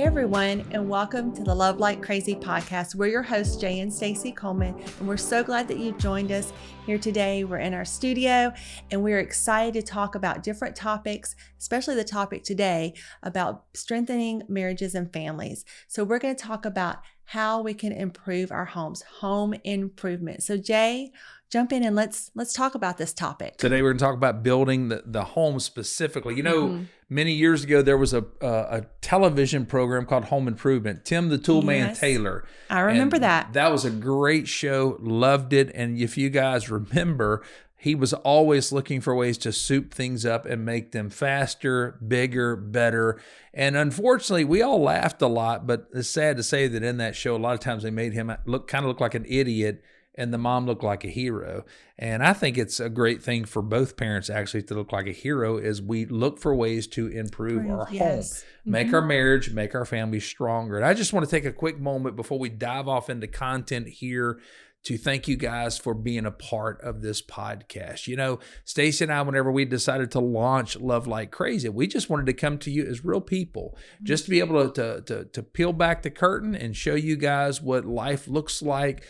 everyone, and welcome to the Love Like Crazy podcast. We're your hosts, Jay and Stacey Coleman, and we're so glad that you joined us here today. We're in our studio, and we're excited to talk about different topics, especially the topic today about strengthening marriages and families. So we're going to talk about how we can improve our homes, home improvement. So Jay, jump in and let's talk about this topic. Today we're going to talk about building the home specifically. You know, many years ago there was a television program called Home Improvement. Tim the Toolman Taylor. I remember that. That was a great show. Loved it. And if you guys remember, he was always looking for ways to soup things up and make them faster, bigger, better. And unfortunately, we all laughed a lot, but it's sad to say that in that show, a lot of times they made him look like an idiot and the mom looked like a hero. And I think it's a great thing for both parents actually to look like a hero as we look for ways to improve our home, make our marriage, make our family stronger. And I just want to take a quick moment before we dive off into content here to thank you guys for being a part of this podcast. You know, Stacey and I, whenever we decided to launch Love Like Crazy, we just wanted to come to you as real people, just to be able to peel back the curtain and show you guys what life looks like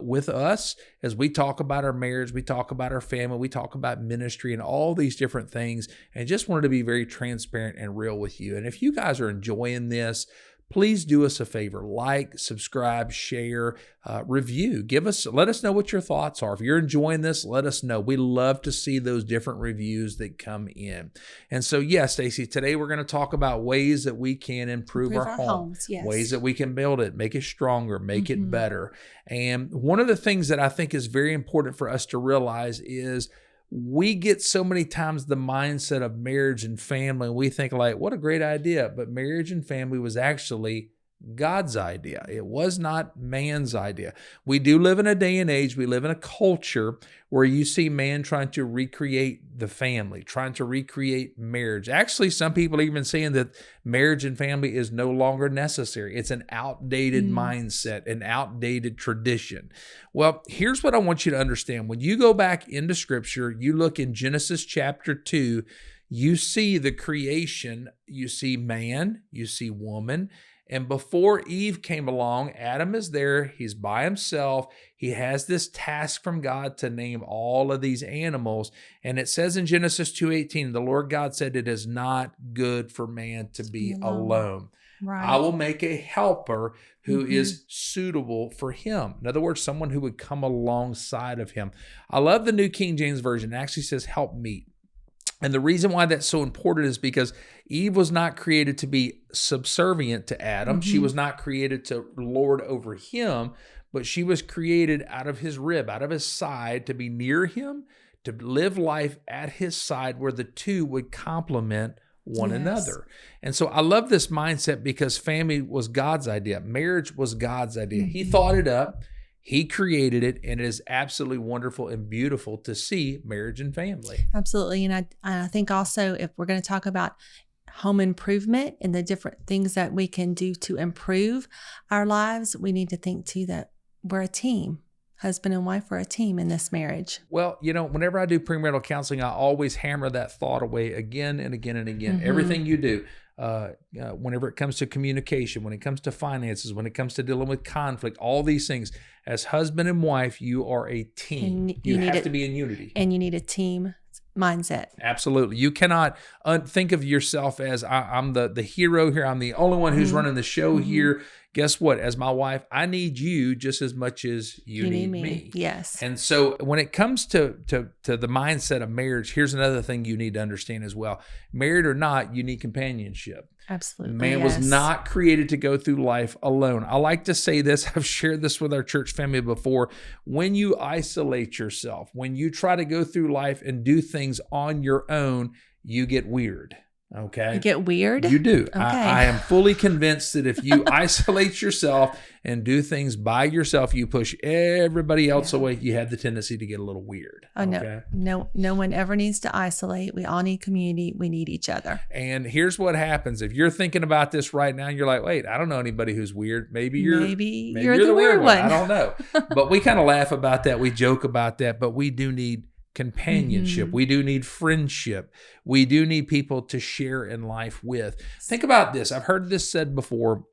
with us as we talk about our marriage, we talk about our family, we talk about ministry and all these different things, and just wanted to be very transparent and real with you. And if you guys are enjoying this, please do us a favor, like, subscribe, share, review. Let us know what your thoughts are. If you're enjoying this, let us know. We love to see those different reviews that come in. And so, yes, Stacey, today we're going to talk about ways that we can improve our homes, ways that we can build it, make it stronger, make it better. And one of the things that I think is very important for us to realize is we get so many times the mindset of marriage and family, and we think like, what a great idea. But marriage and family was actually God's idea. It was not man's idea. We do live in a day and age, we live in a culture where you see man trying to recreate the family, trying to recreate marriage. Actually, some people are even saying that marriage and family is no longer necessary. It's an outdated mindset, an outdated tradition. Well, here's what I want you to understand. When you go back into Scripture, you look in Genesis chapter 2, you see the creation, you see man, you see woman. And before Eve came along, Adam is there. He's by himself. He has this task from God to name all of these animals. And it says in Genesis 2:18, the Lord God said, it is not good for man to be alone. Right. I will make a helper who is suitable for him. In other words, someone who would come alongside of him. I love the New King James Version. It actually says help meet. And the reason why that's so important is because Eve was not created to be subservient to Adam. She was not created to lord over him, but she was created out of his rib, out of his side, to be near him, to live life at his side where the two would complement one another. And so I love this mindset because family was God's idea. Marriage was God's idea. He thought it up. He created it, and it is absolutely wonderful and beautiful to see marriage and family. Absolutely. And I think also if we're going to talk about home improvement and the different things that we can do to improve our lives, we need to think too that we're a team. Husband and wife are a team in this marriage. Well, you know, whenever I do premarital counseling, I always hammer that thought away again and again and again. Everything you do, whenever it comes to communication, when it comes to finances, when it comes to dealing with conflict, all these things, as husband and wife, you are a team. You have to be in unity. And you need a team mindset. Absolutely. You cannot think of yourself as I'm the hero here. I'm the only one who's running the show here. Guess what? As my wife, I need you just as much as you need me. Yes. And so when it comes to the mindset of marriage, here's another thing you need to understand as well. Married or not, you need companionship. Absolutely. Man was not created to go through life alone. I like to say this. I've shared this with our church family before. When you isolate yourself, when you try to go through life and do things on your own, you get weird. Okay. You get weird? You do. Okay. I am fully convinced that if you isolate yourself and do things by yourself, you push everybody else away, you have the tendency to get a little weird. Oh, okay? No one ever needs to isolate. We all need community. We need each other. And here's what happens. If you're thinking about this right now, you're like, wait, I don't know anybody who's weird. Maybe you're the weird one. I don't know. But we kind of laugh about that. We joke about that, but we do need companionship. We do need friendship. We do need people to share in life with. Think about this. I've heard this said before,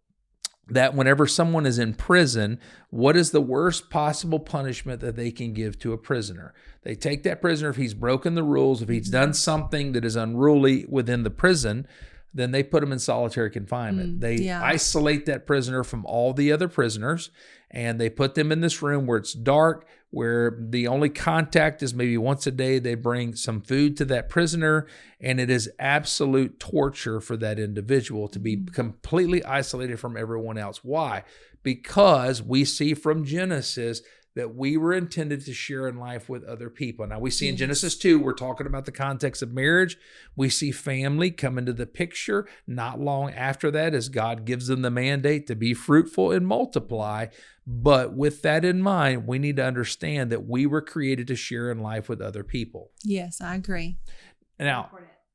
that whenever someone is in prison, what is the worst possible punishment that they can give to a prisoner? They take that prisoner, if he's broken the rules, if he's done something that is unruly within the prison, then they put him in solitary confinement. They isolate that prisoner from all the other prisoners, and they put them in this room where it's dark, where the only contact is maybe once a day. They bring some food to that prisoner, and it is absolute torture for that individual to be completely isolated from everyone else. Why? Because we see from Genesis that we were intended to share in life with other people. Now we see in Genesis 2, we're talking about the context of marriage. We see family come into the picture not long after that, as God gives them the mandate to be fruitful and multiply. But with that in mind, we need to understand that we were created to share in life with other people. Yes, I agree.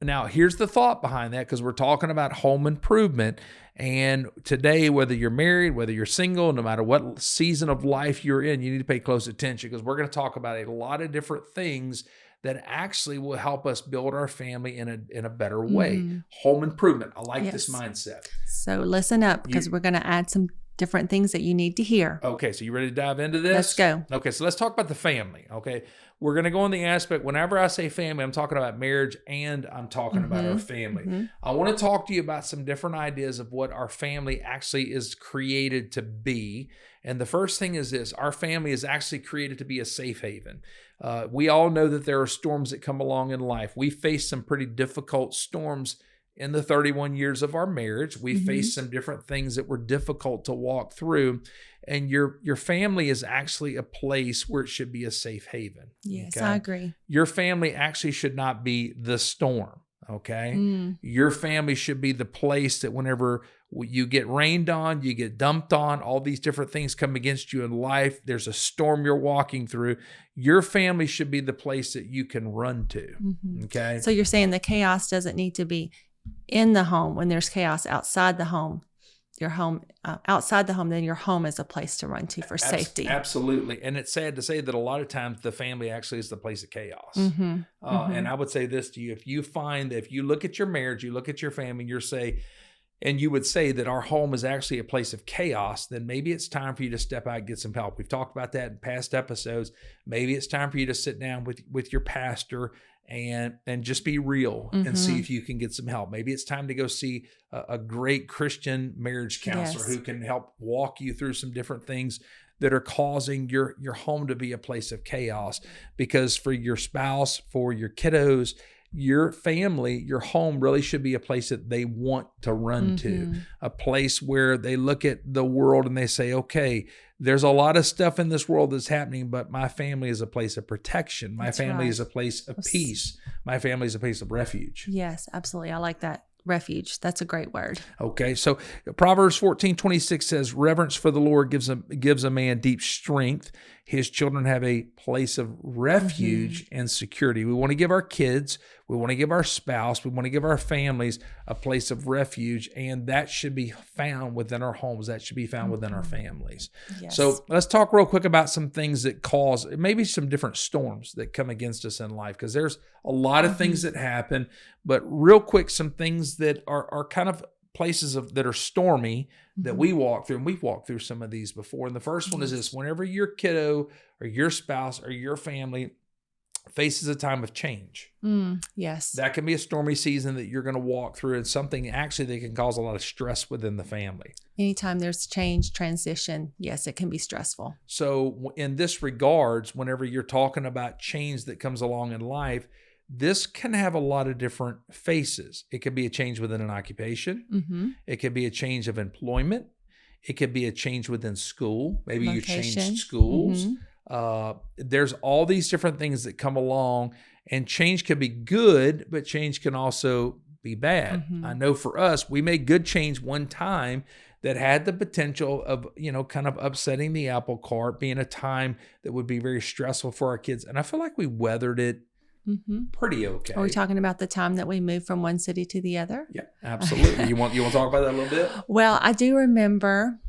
Now, here's the thought behind that, because we're talking about home improvement. And today, whether you're married, whether you're single, no matter what season of life you're in, you need to pay close attention, because we're going to talk about a lot of different things that actually will help us build our family in a better way. Home improvement. I like this mindset. So listen up, because we're going to add some different things that you need to hear. Okay, so you ready to dive into this? Let's go. Okay, so let's talk about the family. Okay, we're going to go in the aspect, whenever I say family, I'm talking about marriage and I'm talking about our family. I want to talk to you about some different ideas of what our family actually is created to be. And the first thing is this: our family is actually created to be a safe haven. We all know that there are storms that come along in life. We face some pretty difficult storms in the 31 years of our marriage. We faced some different things that were difficult to walk through. And your family is actually a place where it should be a safe haven. Yes, okay? I agree. Your family actually should not be the storm. Okay. Your family should be the place that whenever you get rained on, you get dumped on, all these different things come against you in life, there's a storm you're walking through, your family should be the place that you can run to. Okay. So you're saying the chaos doesn't need to be in the home. When there's chaos outside the home, outside the home, then your home is a place to run to for safety. Absolutely. And it's sad to say that a lot of times the family actually is the place of chaos. And I would say this to you: if you find that, if you look at your marriage, you look at your family, and you would say that our home is actually a place of chaos, then maybe it's time for you to step out and get some help. We've talked about that in past episodes. Maybe it's time for you to sit down with your pastor and just be real and see if you can get some help. Maybe it's time to go see a great Christian marriage counselor who can help walk you through some different things that are causing your home to be a place of chaos. Because for your spouse, for your kiddos, your family, your home really should be a place that they want to run to, a place where they look at the world and they say, okay, there's a lot of stuff in this world that's happening, but my family is a place of protection. My family is a place of peace. My family is a place of refuge. Yes, absolutely. I like that. Refuge. That's a great word. Okay. So Proverbs 14:26 says, reverence for the Lord gives a man deep strength. His children have a place of refuge and security. We want to give our kids, we want to give our spouse, we want to give our families a place of refuge, and that should be found within our homes. That should be found within our families. Yes. So let's talk real quick about some things that cause maybe some different storms that come against us in life, because there's a lot of things that happen, but real quick, some things that are kind of places that are stormy that we walk through, and we've walked through some of these before. And the first one is this: whenever your kiddo or your spouse or your family faces a time of change. Yes. That can be a stormy season that you're going to walk through, and something actually that can cause a lot of stress within the family. Anytime there's change, transition, yes, it can be stressful. So in this regards, whenever you're talking about change that comes along in life, this can have a lot of different faces. It could be a change within an occupation. It could be a change of employment. It could be a change within school. Maybe Location. You changed schools. There's all these different things that come along, and change can be good, but change can also be bad. I know for us, we made good change one time that had the potential of, kind of upsetting the apple cart, being a time that would be very stressful for our kids. And I feel like we weathered it pretty okay. Are we talking about the time that we moved from one city to the other? Yeah, absolutely. You want to talk about that a little bit? Well, I do remember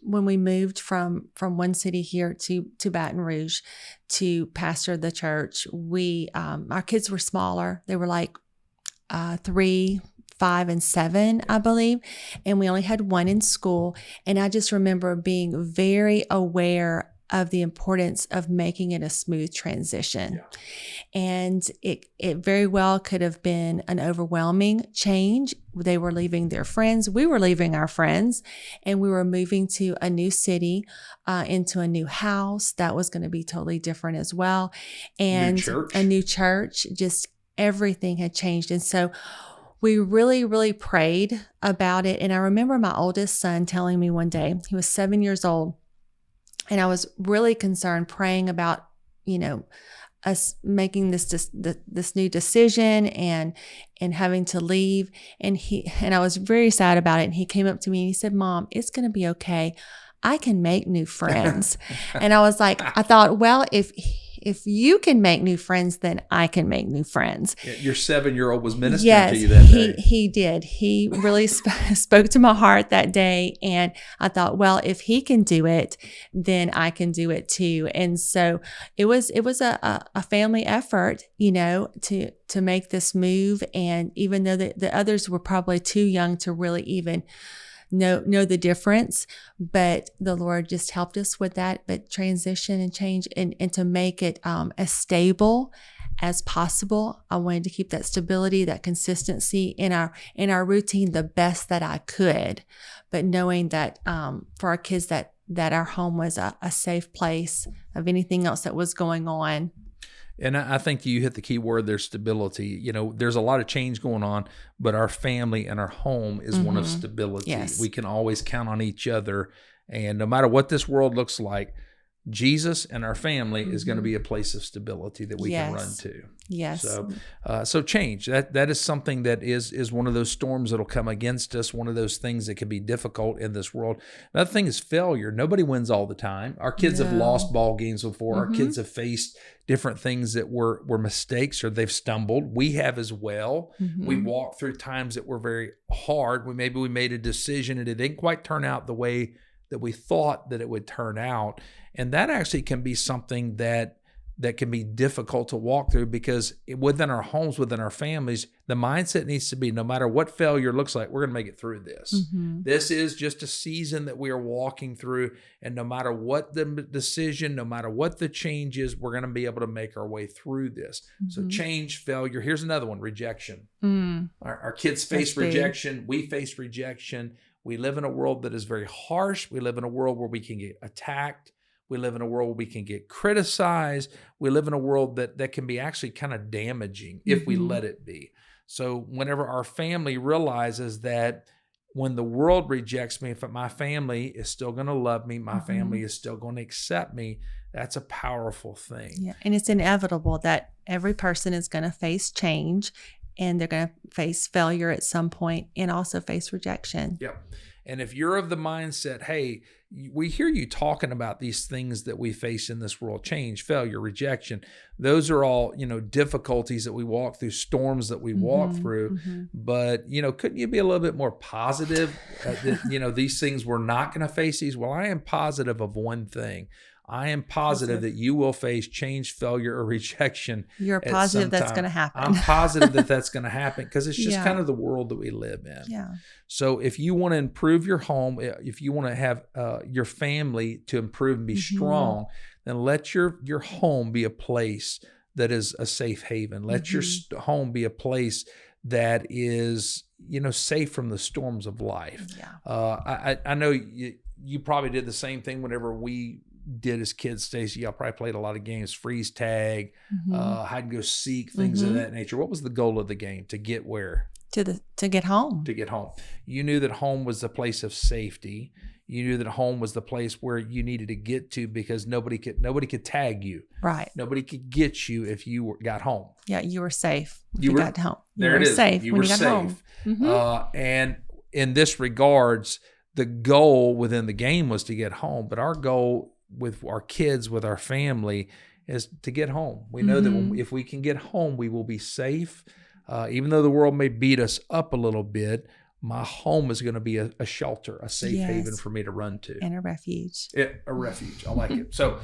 when we moved from one city here to Baton Rouge to pastor the church, we our kids were smaller. They were like 3, 5, and 7, I believe, and we only had one in school. And I just remember being very aware of the importance of making it a smooth transition. Yeah. And it very well could have been an overwhelming change. They were leaving their friends. We were leaving our friends, and we were moving to a new city, into a new house. That was going to be totally different as well. And a new church, just everything had changed. And so we really, really prayed about it. And I remember my oldest son telling me one day, he was 7 years old, and I was really concerned, praying about, us making this new decision and having to leave. And I was very sad about it. And he came up to me and he said, "Mom, it's going to be okay. I can make new friends." And I was like, I thought, well, if you can make new friends, then I can make new friends. Your 7-year-old was ministering to you that day. He did. He really spoke to my heart that day. And I thought, well, if he can do it, then I can do it too. And so it was a family effort, to make this move. And even though the others were probably too young to really even know the difference, but the Lord just helped us with that, but transition and change and to make it as stable as possible. I wanted to keep that stability, that consistency in our routine the best that I could, but knowing that for our kids that our home was a safe place of anything else that was going on. And I think you hit the key word there, stability. There's a lot of change going on, but our family and our home is one of stability. Yes. We can always count on each other. And no matter what this world looks like, Jesus and our family is going to be a place of stability that we can run to. Yes. So change, that is something that is one of those storms that'll come against us, one of those things that can be difficult in this world. Another thing is failure. Nobody wins all the time. Our kids have lost ball games before. Our kids have faced different things that were mistakes, or they've stumbled. We have as well. We walked through times that were very hard. Maybe we made a decision and it didn't quite turn out the way that we thought that it would turn out. And that actually can be something that can be difficult to walk through, because within our homes, within our families, the mindset needs to be, no matter what failure looks like, we're going to make it through this. This is just a season that we are walking through. And no matter what the decision, no matter what the change is, we're going to be able to make our way through this. So change, failure. Here's another one, rejection. Our kids face rejection. We face rejection. We live in a world that is very harsh. We live in a world where we can get attacked. We live in a world where we can get criticized. We live in a world that can be actually kind of damaging if we let it be. So whenever our family realizes that when the world rejects me, if my family is still going to love me, my family is still going to accept me, that's a powerful thing. Yeah, and it's inevitable that every person is going to face change, and they're going to face failure at some point, and also face rejection. Yep. And if you're of the mindset, hey, we hear you talking about these things that we face in this world, change, failure, rejection. Those are all, difficulties that we walk through, storms that we walk through. But, couldn't you be a little bit more positive that, these things we're not going to face these? Well, I am positive of one thing. I am positive that you will face change, failure, or rejection. You're positive that's going to happen. I'm positive that that's going to happen, because it's just kind of the world that we live in. Yeah. So if you want to improve your home, if you want to have your family to improve and be strong, then let your home be a place that is a safe haven. Let your home be a place that is, safe from the storms of life. Yeah. I know you probably did the same thing whenever we did as kids, Stacey. Y'all probably played a lot of games, freeze tag, hide and go seek, things of that nature. What was the goal of the game? To get where? To get home. To get home. You knew that home was the place of safety. You knew that home was the place where you needed to get to, because nobody could tag you. Right. Nobody could get you if you got home. Yeah, you were safe. You got home. There it is. Safe you when were you got safe. home. And in this regards, the goal within the game was to get home. But our goal with our kids, with our family, is to get home. We know that if we can get home, we will be safe. Even though the world may beat us up a little bit, my home is going to be a shelter, a safe Yes. haven for me to run to. And a refuge. A refuge. I like it. So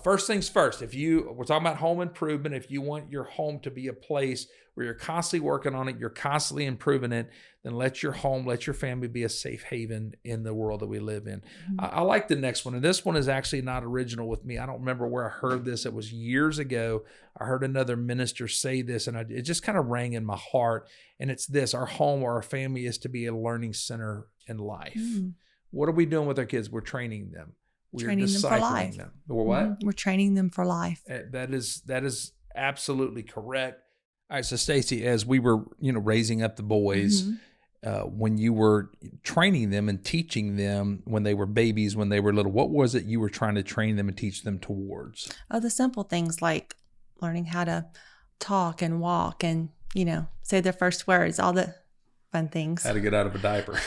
first things first, we're talking about home improvement. If you want your home to be a place where you're constantly working on it, you're constantly improving it, then let your family be a safe haven in the world that we live in. I like the next one. And this one is actually not original with me. I don't remember where I heard this. It was years ago. I heard another minister say this, and it just kind of rang in my heart. And it's this: our home or our family is to be a learning center in life. What are we doing with our kids? We're training them. We're Training them for life. discipling them. We're what? We're training them for life. That is absolutely correct. All right, so Stacey, as we were, raising up the boys, when you were training them and teaching them when they were babies, when they were little, what was it you were trying to train them and teach them towards? Oh, the simple things like learning how to talk and walk and, say their first words, all the fun things. How to get out of a diaper.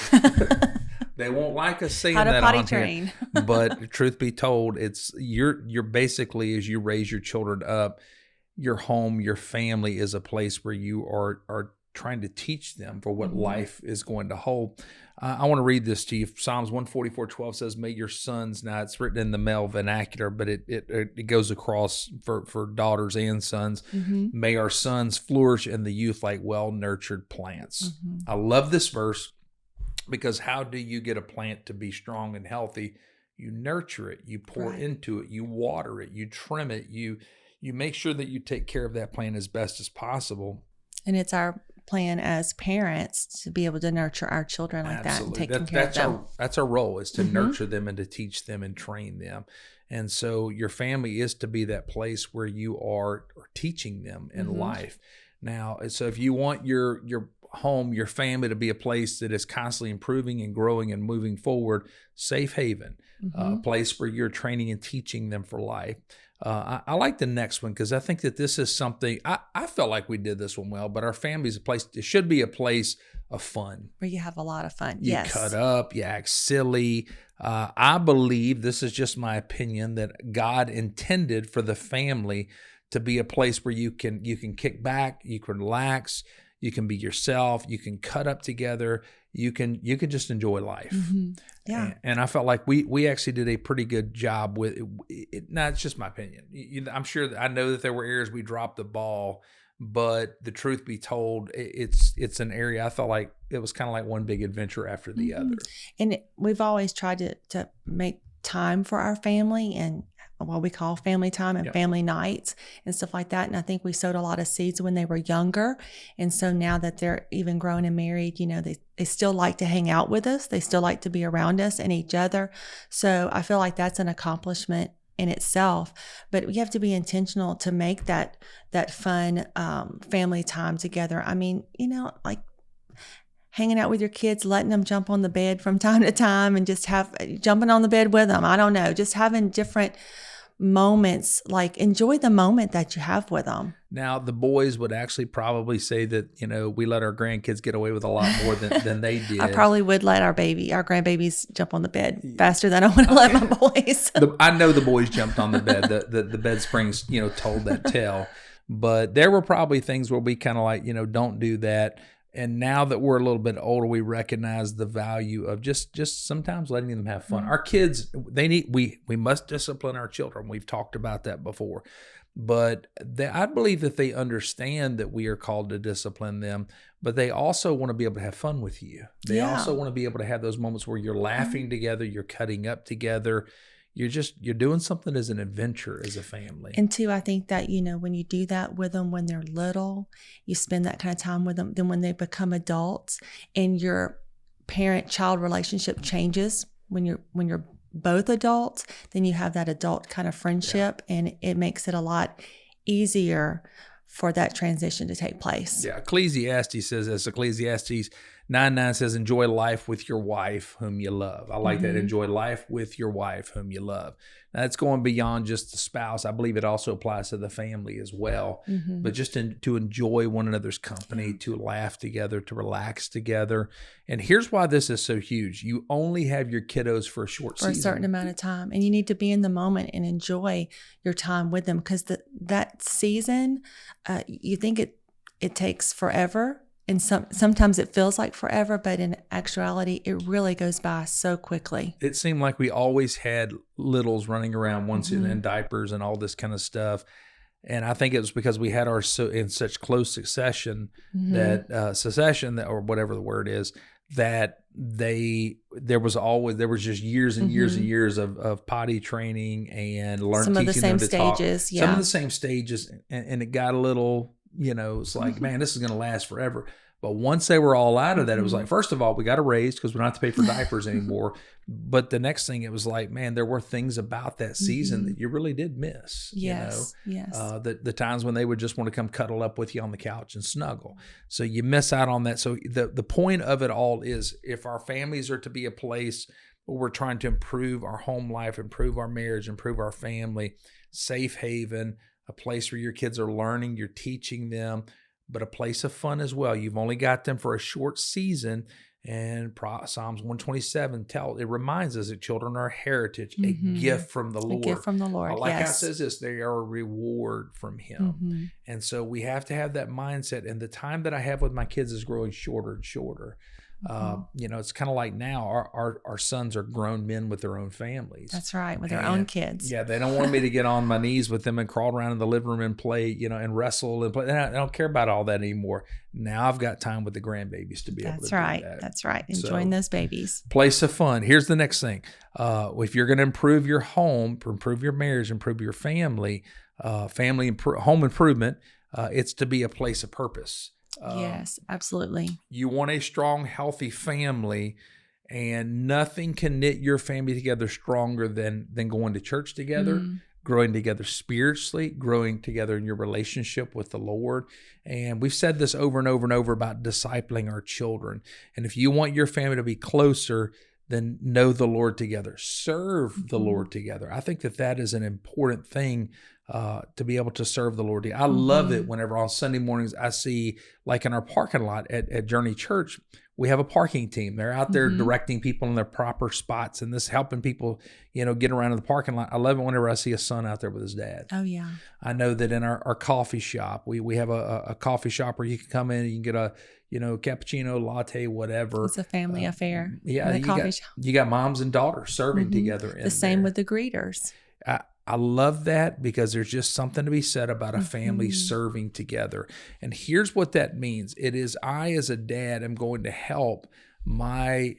They won't like us saying how to that potty on train. here. But truth be told, it's you're basically, as you raise your children up, your home, your family is a place where you are trying to teach them for what life is going to hold. I want to read this to you. Psalms 144:12 says, "May your sons," now it's written in the male vernacular, but it goes across for daughters and sons. "May our sons flourish in the youth like well-nurtured plants." I love this verse because how do you get a plant to be strong and healthy? You nurture it, you pour into it, you water it, you trim it, you make sure that you take care of that plant as best as possible. And it's our plan as parents to be able to nurture our children like that and take care of them. That's our role, is to nurture them and to teach them and train them. And so your family is to be that place where you are teaching them in life. Now, so if you want your home, your family to be a place that is constantly improving and growing and moving forward, safe haven, a place where you're training and teaching them for life. I like the next one because I think that this is something, I felt like we did this one well, but our family's a place, it should be a place of fun. Where you have a lot of fun. You cut up, you act silly. I believe, this is just my opinion, that God intended for the family to be a place where you can kick back, you can relax, you can be yourself, you can cut up together, you can just enjoy life. Yeah. And I felt like we actually did a pretty good job with it. Now, it's just my opinion. I'm sure I know that there were areas we dropped the ball, but the truth be told, it's an area I felt like it was kind of like one big adventure after the other. And we've always tried to make time for our family and what we call family time and family nights and stuff like that. And I think we sowed a lot of seeds when they were younger. And so now that they're even grown and married, they still like to hang out with us. They still like to be around us and each other. So I feel like that's an accomplishment in itself, but we have to be intentional to make that fun family time together. I mean, like hanging out with your kids, letting them jump on the bed from time to time and just jumping on the bed with them. I don't know, just having different moments, like enjoy the moment that you have with them. Now, the boys would actually probably say that, we let our grandkids get away with a lot more than they did. I probably would let our grandbabies jump on the bed faster than I want to let my boys. I know the boys jumped on the bed. The bed springs, told that tale. But there were probably things where we kind of like, don't do that. And now that we're a little bit older, we recognize the value of just sometimes letting them have fun. Our kids, we must discipline our children. We've talked about that before. But I believe that they understand that we are called to discipline them, but they also want to be able to have fun with you. They also want to be able to have those moments where you're laughing together, you're cutting up together. You're doing something as an adventure as a family. And two, I think that, when you do that with them when they're little, you spend that kind of time with them. Then when they become adults and your parent-child relationship changes, when you're both adults, then you have that adult kind of friendship and it makes it a lot easier for that transition to take place. Yeah. Ecclesiastes says, as Ecclesiastes 9:9 says, enjoy life with your wife whom you love. I like that. Enjoy life with your wife whom you love. Now, it's going beyond just the spouse. I believe it also applies to the family as well. But just to enjoy one another's company, to laugh together, to relax together. And here's why this is so huge. You only have your kiddos for a short season. For a certain amount of time. And you need to be in the moment and enjoy your time with them because that season, you think it takes forever. And sometimes it feels like forever, but in actuality, it really goes by so quickly. It seemed like we always had littles running around once in diapers and all this kind of stuff. And I think it was because we had our in such close succession that or whatever the word is, that there was just years and years and years of potty training and some of the same stages, some of the same stages, and it got a little, it's like, man, this is going to last forever. But once they were all out of that, it was like, first of all, we got a raise because we don't have to pay for diapers anymore. But the next thing, it was like, man, there were things about that season that you really did miss. Yes. The times when they would just want to come cuddle up with you on the couch and snuggle. So you miss out on that. So the point of it all is, if our families are to be a place where we're trying to improve our home life, improve our marriage, improve our family, safe haven, a place where your kids are learning, you're teaching them, but a place of fun as well. You've only got them for a short season. And Psalms 127 it reminds us that children are a heritage, a gift from the Lord. A gift from the Lord, like how it says this, they are a reward from Him. And so we have to have that mindset. And the time that I have with my kids is growing shorter and shorter. It's kind of like now our sons are grown men with their own families. That's right, with their own kids. Yeah, they don't want me to get on my knees with them and crawl around in the living room and play, and wrestle and play. They don't care about all that anymore. Now I've got time with the grandbabies to be able to do that. That's right. Enjoying those babibabies. Place of fun. Here's the next thing. If you're going to improve your home, improve your marriage, improve your family, home improvement, it's to be a place of purpose. Yes, absolutely. You want a strong, healthy family, and nothing can knit your family together stronger than going to church together, growing together spiritually, growing together in your relationship with the Lord. And we've said this over and over and over about discipling our children. And if you want your family to be closer, then know the Lord together, serve the Lord together. I think that is an important thing, to be able to serve the Lord. I love it whenever on Sunday mornings I see, like in our parking lot at Journey Church, we have a parking team. They're out there directing people in their proper spots and this helping people, get around in the parking lot. I love it whenever I see a son out there with his dad. Oh, yeah. I know that in our coffee shop, we have a coffee shop where you can come in and you can get a, cappuccino, latte, whatever. It's a family affair. Yeah. You got moms and daughters serving together. The same with the greeters. I love that because there's just something to be said about a family serving together. And here's what that means. It is, I as a dad am going to help my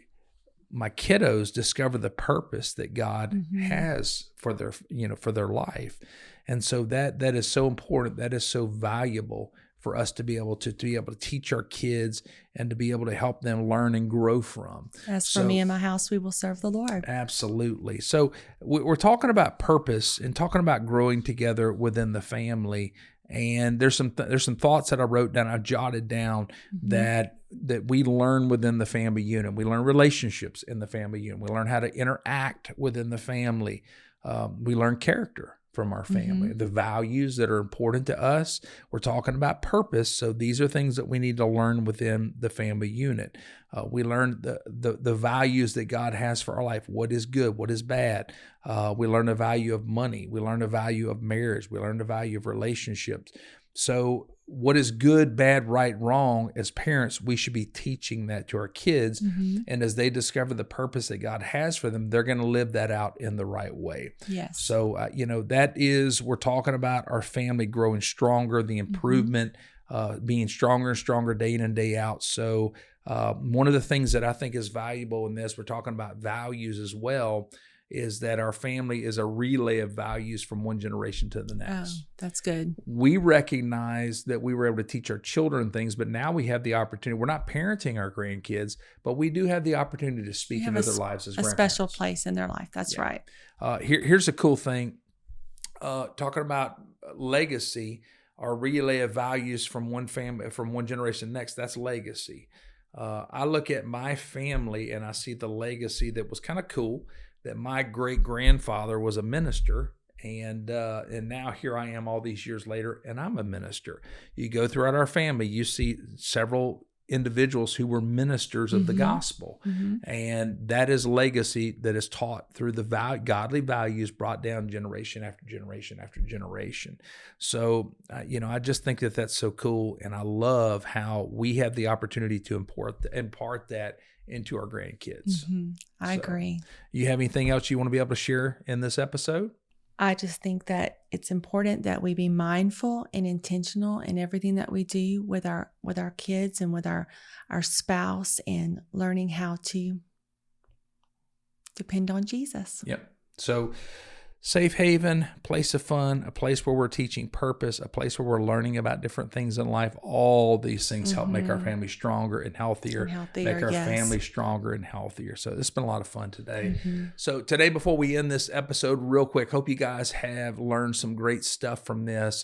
kiddos discover the purpose that God has for their life. And so that is so important. That is so valuable for us to be able to teach our kids and to be able to help them learn and grow from. As for me and my house, we will serve the Lord. Absolutely. So we're talking about purpose and talking about growing together within the family. And there's some thoughts that I wrote down, I jotted down that we learn within the family unit. We learn relationships in the family unit. We learn how to interact within the family. We learn character from our family, the values that are important to us. We're talking about purpose. So these are things that we need to learn within the family unit. We learn the values that God has for our life. What is good? What is bad? We learn the value of money. We learn the value of marriage. We learn the value of relationships. So what is good, bad, right, wrong, as parents, we should be teaching that to our kids. And as they discover the purpose that God has for them, they're going to live that out in the right way. Yes. So, we're talking about our family growing stronger, the improvement, being stronger and stronger day in and day out. So one of the things that I think is valuable in this, we're talking about values as well, is that our family is a relay of values from one generation to the next. Oh, that's good. We recognize that we were able to teach our children things, but now we have the opportunity. We're not parenting our grandkids, but we do have the opportunity to speak into their lives as grandparents. A special place in their life. That's right. Here's a cool thing. Talking about legacy, our relay of values from one family, from one generation to the next, that's legacy. I look at my family and I see the legacy that was kind of cool, that my great-grandfather was a minister, and now here I am all these years later, and I'm a minister. You go throughout our family, you see several individuals who were ministers of the gospel. And that is legacy that is taught through the godly values brought down generation after generation after generation. So, I just think that that's so cool. And I love how we have the opportunity to impart that into our grandkids. I agree. You have anything else you want to be able to share in this episode? I just think that it's important that we be mindful and intentional in everything that we do with our kids and with our spouse, and learning how to depend on Jesus. Yep. So, safe haven, place of fun, a place where we're teaching purpose, a place where we're learning about different things in life. All these things help make our family stronger and healthier, make our family stronger and healthier. So it's been a lot of fun today. So today, before we end this episode, real quick, hope you guys have learned some great stuff from this.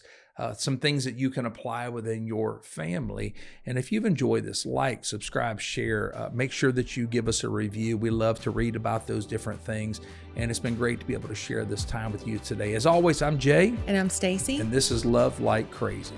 Some things that you can apply within your family. And if you've enjoyed this, like, subscribe, share, make sure that you give us a review. We love to read about those different things. And it's been great to be able to share this time with you today. As always, I'm Jay. And I'm Stacey. And this is Love Like Crazy.